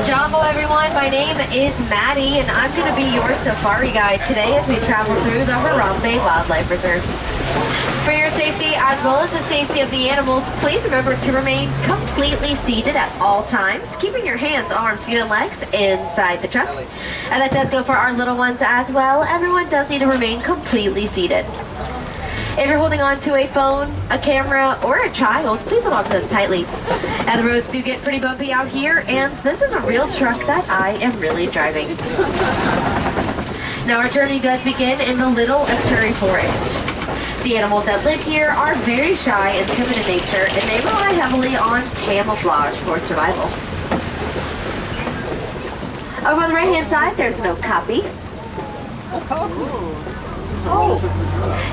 Well, Jumbo, everyone, my name is Maddie, and I'm going to be your safari guide today as we travel through the Harambe Wildlife Reserve. For your safety, as well as the safety of the animals, please remember to remain completely seated at all times, keeping your hands, arms, feet, and legs inside the truck. And that does go for our little ones as well. Everyone does need to remain completely seated. If you're holding on to a phone, a camera, or a child, please hold on to them tightly. And the roads do get pretty bumpy out here, and this is a real truck that I am really driving. Now our journey does begin in the Little Aturi Forest. The animals that live here are very shy and timid in nature, and they rely heavily on camouflage for survival. Over on the right-hand side, there's an okapi.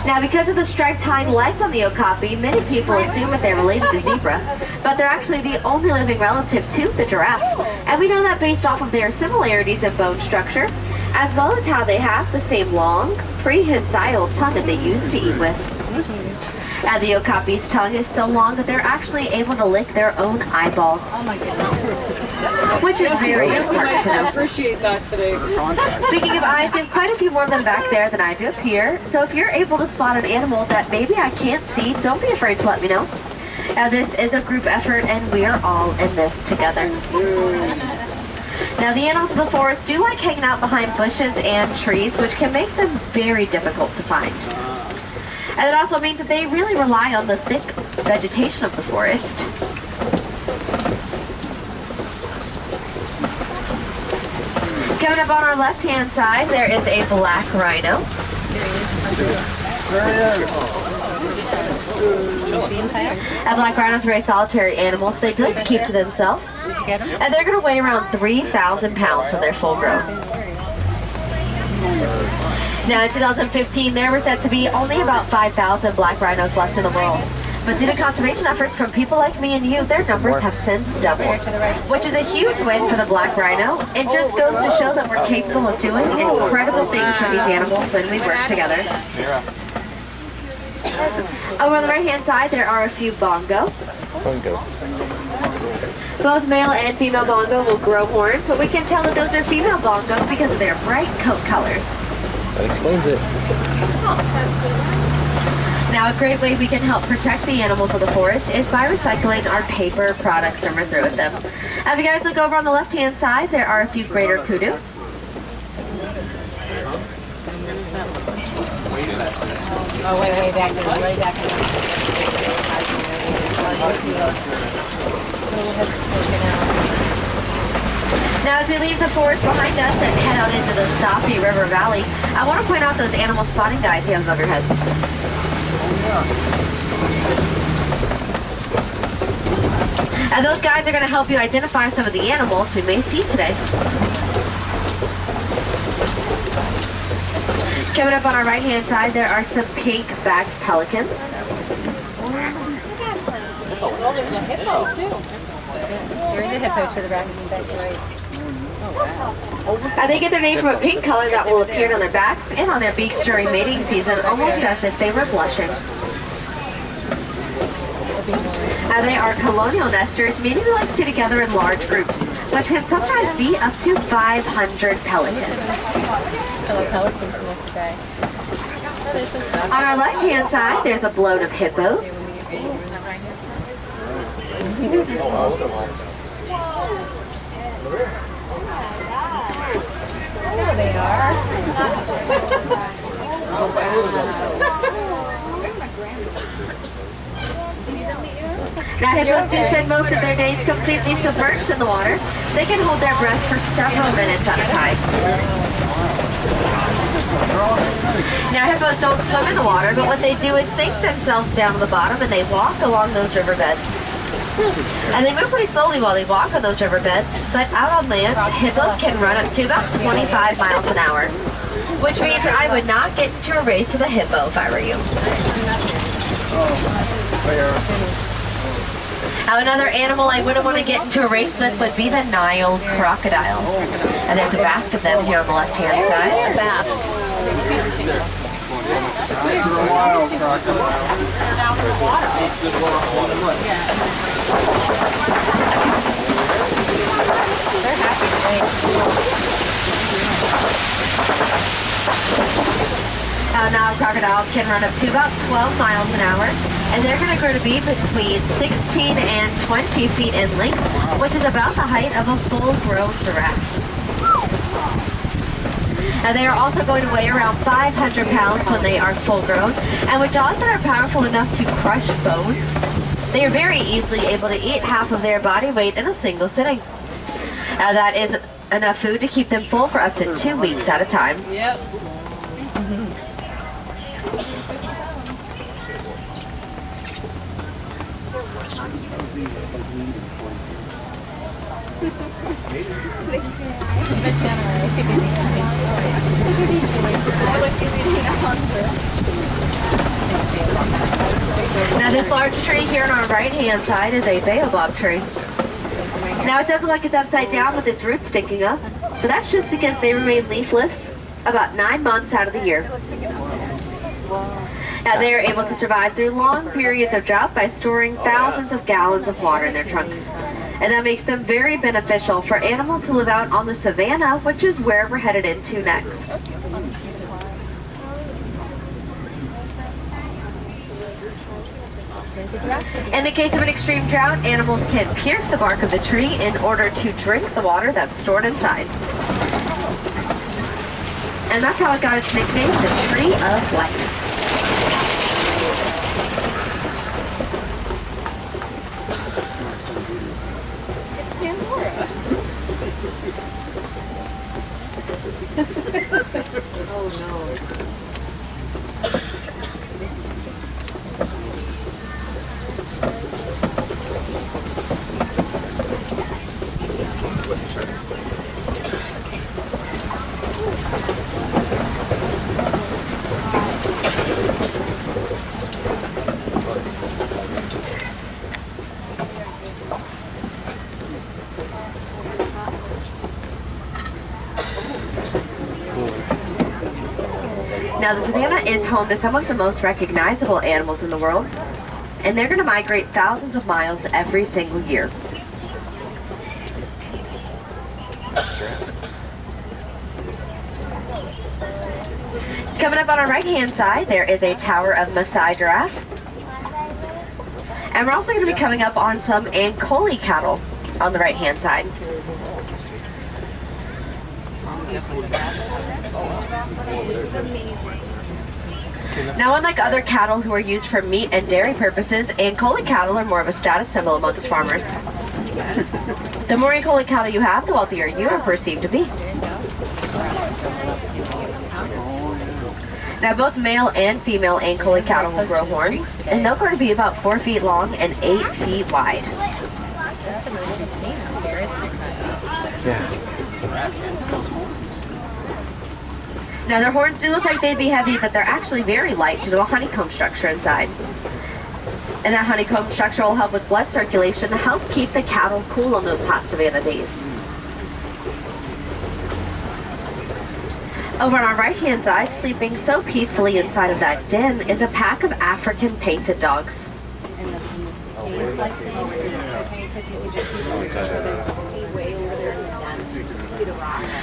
Now, because of the striped hind legs on the okapi, many people assume that they're related to zebra, but they're actually the only living relative to the giraffe. And we know that based off of their similarities in bone structure, as well as how they have the same long, prehensile tongue that they use to eat with. And the okapi's tongue is so long that they're actually able to lick their own eyeballs. Oh my goodness. Which is very important to know. I appreciate that today. Speaking of eyes, there's quite a few more of them back there than I do up here. So if you're able to spot an animal that maybe I can't see, don't be afraid to let me know. Now this is a group effort and we are all in this together. Now the animals of the forest do like hanging out behind bushes and trees, which can make them very difficult to find. And it also means that they really rely on the thick vegetation of the forest. Coming up on our left-hand side, there is a black rhino. And black rhinos are very solitary animals. They like to keep to themselves. And they're going to weigh around 3,000 pounds when they're full grown. Now in 2015, there were said to be only about 5,000 black rhinos left in the world. But due to conservation efforts from people like me and you, their numbers have since doubled, which is a huge win for the black rhino. It just goes to show that we're capable of doing incredible things for these animals when we work together. Over on the right-hand side, there are a few bongo. Both male and female bongo will grow horns, but we can tell that those are female bongo because of their bright coat colors. That explains it. Now, a great way we can help protect the animals of the forest is by recycling our paper products when we're through with them. If you guys look over on the left-hand side, there are a few greater kudu. Oh, way back there, way back there. Now, as we leave the forest behind us and head out into the Safi River Valley, I want to point out those animal spotting guides you have above your heads. And those guides are going to help you identify some of the animals we may see today. Coming up on our right-hand side, there are some pink-backed pelicans. Oh, there's a hippo, too. There is a hippo to the right. That's right. Oh, wow. They get their name from a pink color that will appear on their backs and on their beaks during mating season, almost as if they were blushing. They are colonial nesters, meaning they like to stay together in large groups, which can sometimes be up to 500 pelicans. So a pelican's supposed to die. On our left-hand side, there's a bloat of hippos. There they are. Now hippos do spend most of their days completely submerged in the water. They can hold their breath for several minutes at a time. Now hippos don't swim in the water, but what they do is sink themselves down to the bottom and they walk along those riverbeds. And they move pretty slowly while they walk on those riverbeds, but out on land, hippos can run up to about 25 miles an hour. Which means I would not get into a race with a hippo if I were you. Now another animal I wouldn't want to get into a race with would be the Nile crocodile. And there's a basque of them here on the left-hand side. Basque. They're happy. Now crocodiles can run up to about 12 miles an hour, and they're going to grow to be between 16 and 20 feet in length, which is about the height of a full-grown giraffe. Now they are also going to weigh around 500 pounds when they are full grown, and with jaws that are powerful enough to crush bone, they are very easily able to eat half of their body weight in a single sitting. Now that is enough food to keep them full for up to 2 weeks at a time. Yep. Now this large tree here on our right hand side is a baobab tree. Now it does look like it's upside down with its roots sticking up, but that's just because they remain leafless about 9 months out of the year. Now they are able to survive through long periods of drought by storing thousands of gallons of water in their trunks. And that makes them very beneficial for animals who live out on the Savannah, which is where we're headed into next. In the case of an extreme drought, animals can pierce the bark of the tree in order to drink the water that's stored inside. And that's how it got its nickname, the Tree of Life. Oh no. Now the Savannah is home to some of the most recognizable animals in the world, and they're going to migrate thousands of miles every single year. Coming up on our right hand side, there is a tower of Maasai giraffe. And we're also going to be coming up on some Ankole cattle on the right hand side. Now, unlike other cattle who are used for meat and dairy purposes, Ankole cattle are more of a status symbol amongst farmers. The more Ankole cattle you have, the wealthier you are perceived to be. Now, both male and female Ankole cattle will grow horns, and they'll grow to be about 4 feet long and 8 feet wide. That's the most we've seen out here, isn't it, guys? Yeah. Now their horns do look like they'd be heavy, but they're actually very light due to a honeycomb structure inside. And that honeycomb structure will help with blood circulation to help keep the cattle cool on those hot savanna days. Over on our right hand side, sleeping so peacefully inside of that den, is a pack of African painted dogs.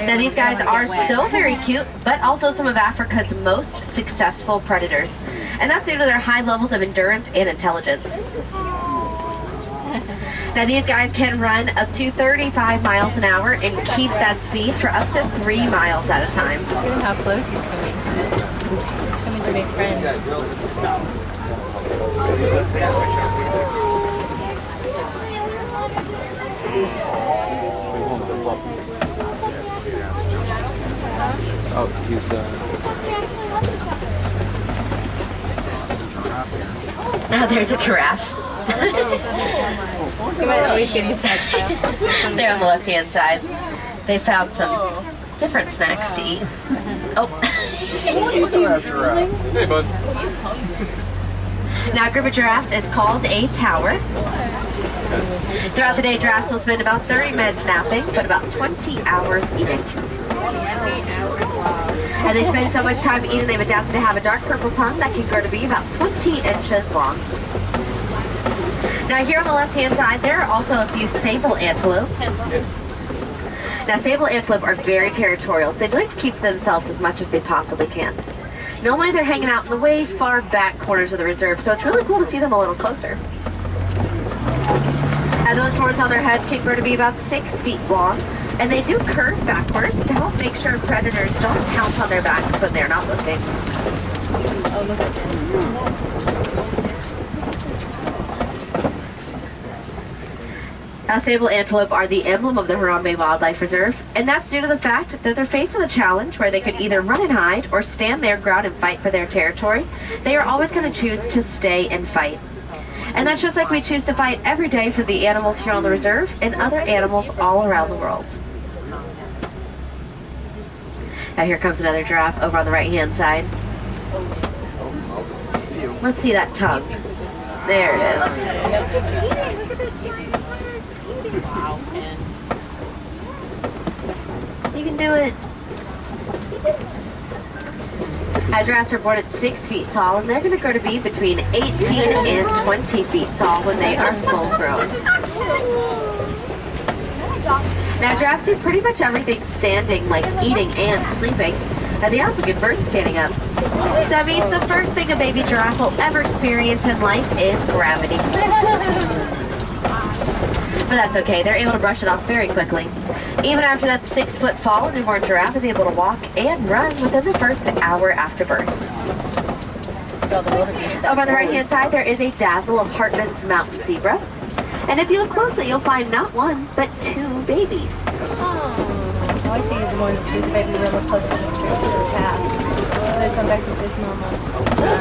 Now these guys are so very cute, but also some of Africa's most successful predators. And that's due to their high levels of endurance and intelligence. Now these guys can run up to 35 miles an hour and keep that speed for up to 3 miles at a time. Look at how close he's coming. Coming to make friends. Oh, he's Now there's a giraffe. Come on, always get inside. They're on the left hand side. They found some different snacks to eat. Oh. Hey, bud. Now a group of giraffes is called a tower. Throughout the day, giraffes will spend about 30 minutes napping, but about 20 hours eating. And they spend so much time eating, they've adapted to have a dark purple tongue that can grow to be about 20 inches long. Now here on the left-hand side, there are also a few sable antelope. Now sable antelope are very territorial, so they like to keep to themselves as much as they possibly can. Normally they're hanging out in the way far back corners of the reserve, so it's really cool to see them a little closer. And those horns on their heads can grow to be about 6 feet long, and they do curve backwards to help make sure predators don't pounce on their backs when they're not looking. Oh, look at that. Now, sable antelope are the emblem of the Harambe Wildlife Reserve, and that's due to the fact that they're faced with a challenge where they could either run and hide or stand their ground and fight for their territory. They are always going to choose to stay and fight. And that's just like we choose to fight every day for the animals here on the reserve and other animals all around the world. Now here comes another giraffe over on the right-hand side. Let's see that tongue. There it is. You can do it. Giraffes are born at 6 feet tall, and they're going to grow to be between 18 and 20 feet tall when they are full grown. Now, giraffes do pretty much everything standing, like eating and sleeping, and they also give birth standing up. So that means the first thing a baby giraffe will ever experience in life is gravity. But that's okay, they're able to brush it off very quickly. Even after that 6-foot fall, a newborn giraffe is able to walk and run within the first hour after birth. Over on the right-hand side, there is a dazzle of Hartman's mountain zebra. And if you look closely, you'll find not one, but 2 babies. Oh, I see the one whose baby really close to the street to the path. There's one back with his mama.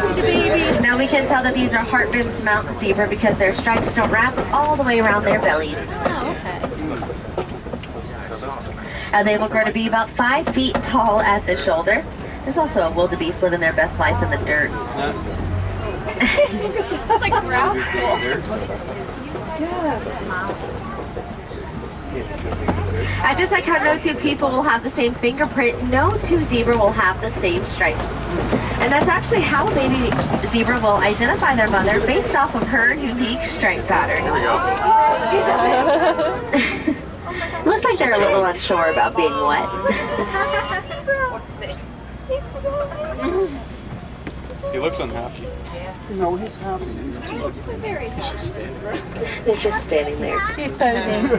Look, the baby. Now we can tell that these are Hartman's mountain zebra because their stripes don't wrap all the way around their bellies. Oh, okay. They will grow to be about 5 feet tall at the shoulder. There's also a wildebeest living their best life in the dirt. It's like ground school. Just like how no 2 people will have the same fingerprint, no 2 zebra will have the same stripes. And that's actually how a baby zebra will identify their mother based off of her unique stripe pattern. Looks like they're a little unsure about being wet. He looks unhappy. No, he's happy. He's just standing there. They're just standing there. She's posing.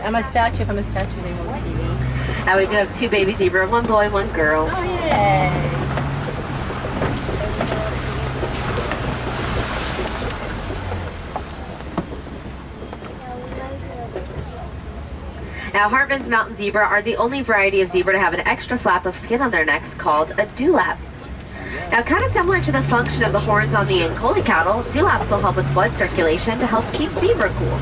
I'm a statue. If I'm a statue, they won't see me. Now we do have 2 baby zebra, 1 boy, 1 girl. Oh, yay. Now, Hartman's mountain zebra are the only variety of zebra to have an extra flap of skin on their necks called a dewlap. Now, kind of similar to the function of the horns on the Ankole cattle, dewlaps will help with blood circulation to help keep zebra cool.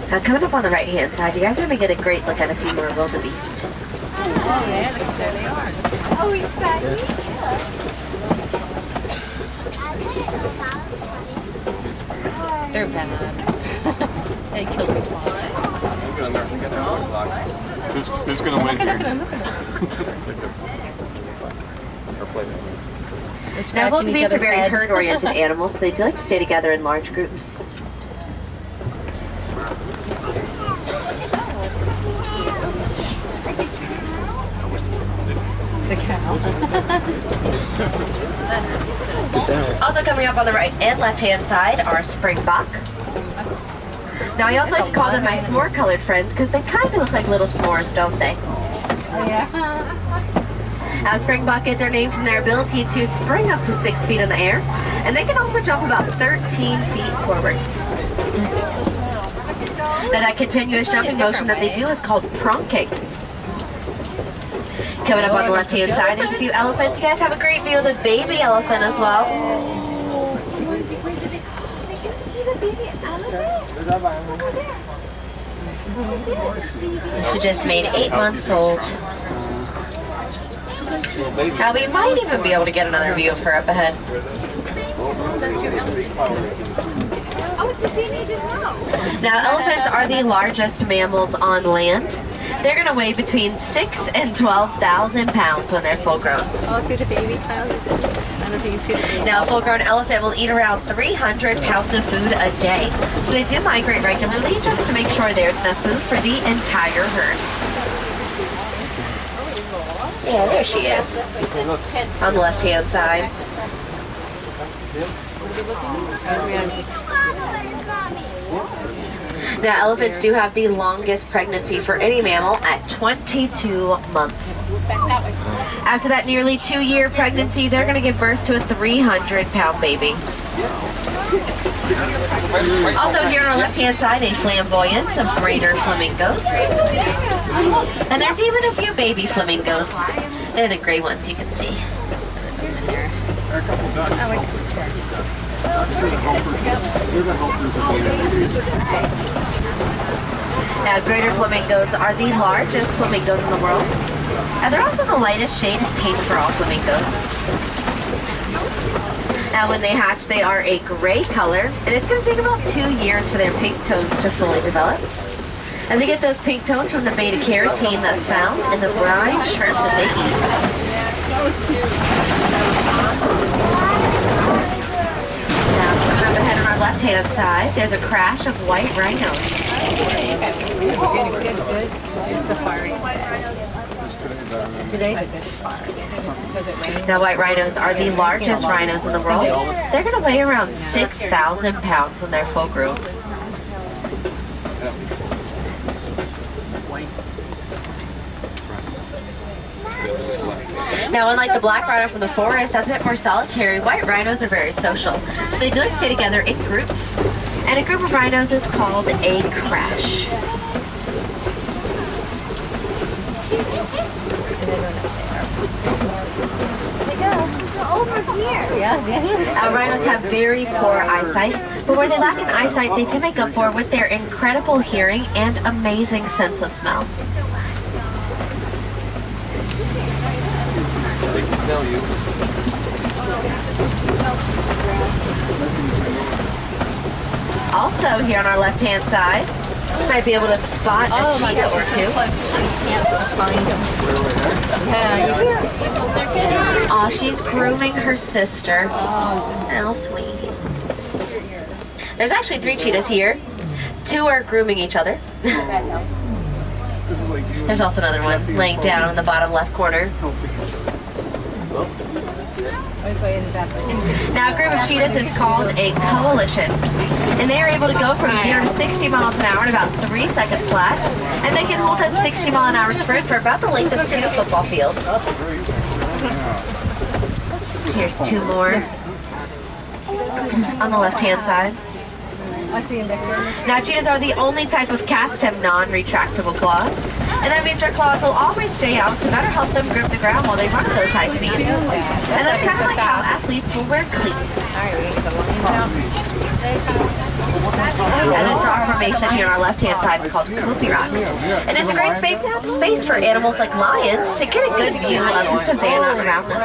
Now, coming up on the right-hand side, you guys are going to get a great look at a few more wildebeest. Oh, yeah, look, there they are. Oh, it's back. They're bad. They killed me twice. Who's gonna win here? Now, wildebeest are very herd-oriented animals, so they do like to stay together in large groups. It's a cow. Also coming up on the right and left-hand side are springbok. Now, I always like to call them my s'more-colored friends because they kind of look like little s'mores, don't they? Oh, yeah. Now, springbok get their name from their ability to spring up to 6 feet in the air, and they can also jump about 13 feet forward. Now, that continuous jumping motion that they do is called pronking. Coming up on the left-hand side, there's a few elephants. You guys have a great view of the baby elephant as well. She just made 8 months old. Now we might even be able to get another view of her up ahead. Now, elephants are the largest mammals on land. They're going to weigh between 6,000 and 12,000 pounds when they're full grown. Oh, see the baby clowns? I don't know if you can see the baby. Now, a full-grown elephant will eat around 300 pounds of food a day. So they do migrate regularly just to make sure there's enough food for the entire herd. Yeah, there she is. On the left-hand side. Now, elephants do have the longest pregnancy for any mammal at 22 months. After that nearly 2-year pregnancy, they're going to give birth to a 300-pound baby. Also here on our left-hand side, a flamboyance of greater flamingos. And there's even a few baby flamingos. They're the gray ones you can see. Now, greater flamingos are the largest flamingos in the world. And they're also the lightest shade of pink for all flamingos. Now, when they hatch, they are a gray color, and it's going to take about 2 years for their pink tones to fully develop. And they get those pink tones from the beta-carotene that's found in the brine shrimp that they eat. Now, up ahead on our left-hand side, there's a crash of white rhinos. Good safari. Today's a good safari. Now, white rhinos are the largest rhinos in the world. They're going to weigh around 6,000 pounds when they're full grown. Now, unlike the black rhino from the forest, that's a bit more solitary, white rhinos are very social. So they do like to stay together in groups. And a group of rhinos is called a crash. Over here. Yeah. Rhinos have very poor eyesight, but where they lack in eyesight, they do make up for with their incredible hearing and amazing sense of smell. They can smell you. Also, here on our left-hand side, you might be able to spot a cheetah or two. Oh, she's grooming her sister. How sweet. There's actually 3 cheetahs here. 2 are grooming each other. There's also another one laying down in the bottom left corner. Now, a group of cheetahs is called a coalition, and they are able to go from 0 to 60 miles an hour in about 3 seconds flat, and they can hold that 60-mile-an-hour sprint for about the length of 2 football fields. Here's 2 more on the left-hand side. Now, cheetahs are the only type of cats to have non-retractable claws, and that means their claws will always stay out to better help them grip the ground while they run at those high speeds. And that's kind of like how athletes will wear cleats. And this rock formation here on our left-hand side is called Kobe Rocks. And it's a great space for animals like lions to get a good view of the savannah around them.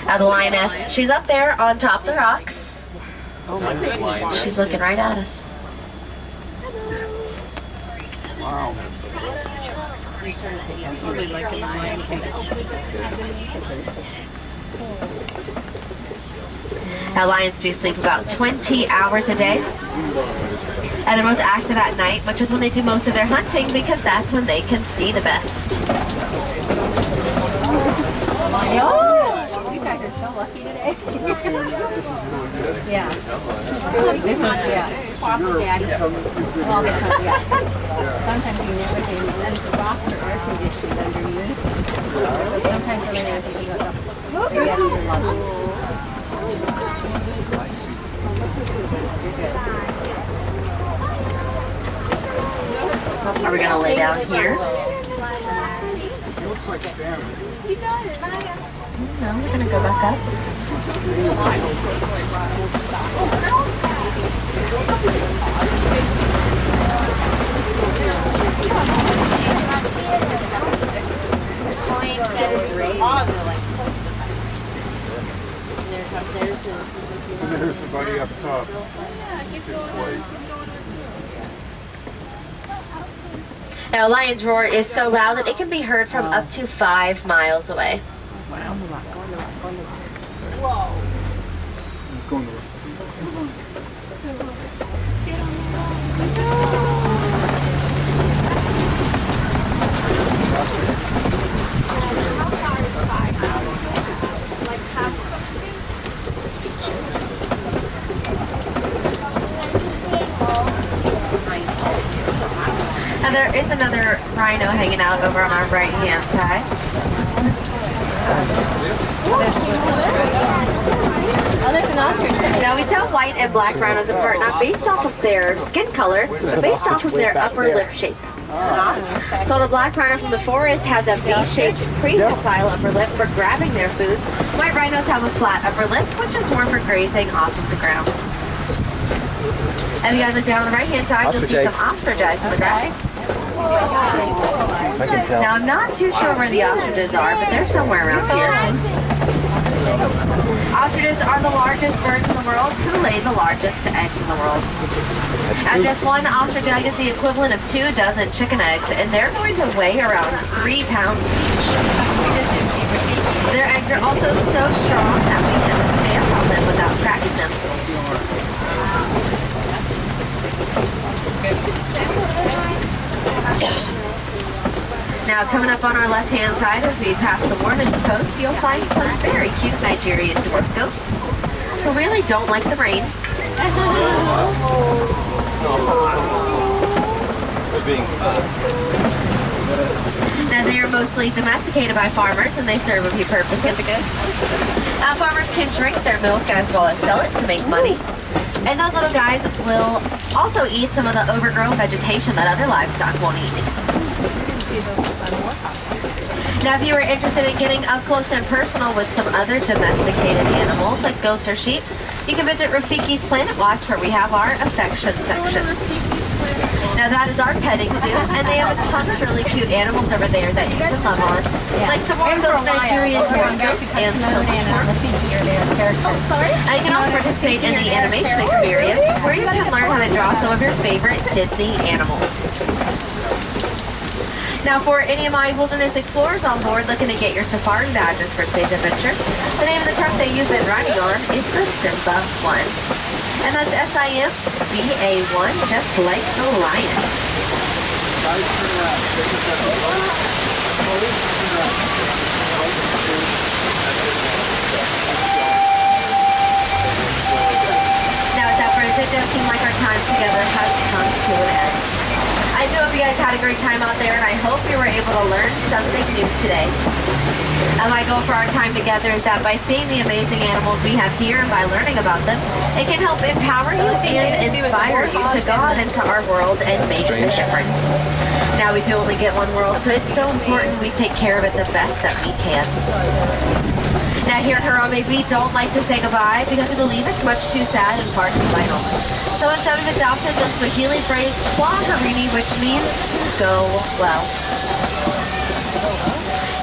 Now, the lioness, she's up there on top of the rocks. Oh my goodness. She's looking right at us. Wow. Now, lions do sleep about 20 hours a day. And they're most active at night, which is when they do most of their hunting, because that's when they can see the best. You guys are so lucky today. Yeah. This one's, yeah. Swap with Daddy all the time, yes. Sometimes you never say these rocks are air conditioned underneath. So sometimes when they're thinking about the yes, you love it. Are we going to lay down here? He looks like Santa. So we're going to go back up. And there's the buddy up top. Now, a lion's roar is so loud that it can be heard from up to 5 miles away. Wow. Going to Now, there is another rhino hanging out over on our right-hand side. Oh, there's an ostrich. Now, we tell white and black rhinos apart not based off of their skin color, but based off of their upper lip shape. So the black rhino from the forest has a V-shaped prehensile upper lip for grabbing their food. White rhinos have a flat upper lip, which is more for grazing off of the ground. And you guys look down on the right-hand side, you'll see some ostrich eggs in the grass. I can tell. Now, I'm not too sure where the ostriches are, but they're somewhere around here. Ostriches are the largest birds in the world who lay the largest eggs in the world. Now, just one ostrich egg is the equivalent of 2 dozen chicken eggs, and they're going to weigh around 3 pounds each. Their eggs are also so strong that we can stand on them without cracking them. Now, coming up on our left-hand side as we pass the Warden Post, you'll find some very cute Nigerian dwarf goats who really don't like the rain. Now, they are mostly domesticated by farmers, and they serve a few purposes. Farmers can drink their milk as well as sell it to make money. And those little guys will also eat some of the overgrown vegetation that other livestock won't eat. Now, if you are interested in getting up close and personal with some other domesticated animals like goats or sheep, you can visit Rafiki's Planet Watch, where we have our affection section. Now, that is our petting zoo, and they have a ton of really cute animals over there that you can love on. Like some more of those Nigerian dwarf goats and so much more. You can also participate in the animation experience, where you can learn how to draw some of your favorite Disney animals. Now, for any of my wilderness explorers on board looking to get your safari badges for today's adventure, the name of the truck that you've been riding on is the Simba 1. And that's SIMBA1, just like the lion. Now, at that bridge, it does seem like our time together has come to an end. I do hope you guys had a great time out there, and I hope you were able to learn something new today. And my goal for our time together is that by seeing the amazing animals we have here and by learning about them, it can help empower you and inspire you to go out into our world and make a difference. Now, we do only get one world, so it's so important we take care of it the best that we can. Now, here at Harambe, we don't like to say goodbye because we believe it's much too sad and far too vital. So instead, we've adopted the Swahili phrase, Kwa Harini, which means go well.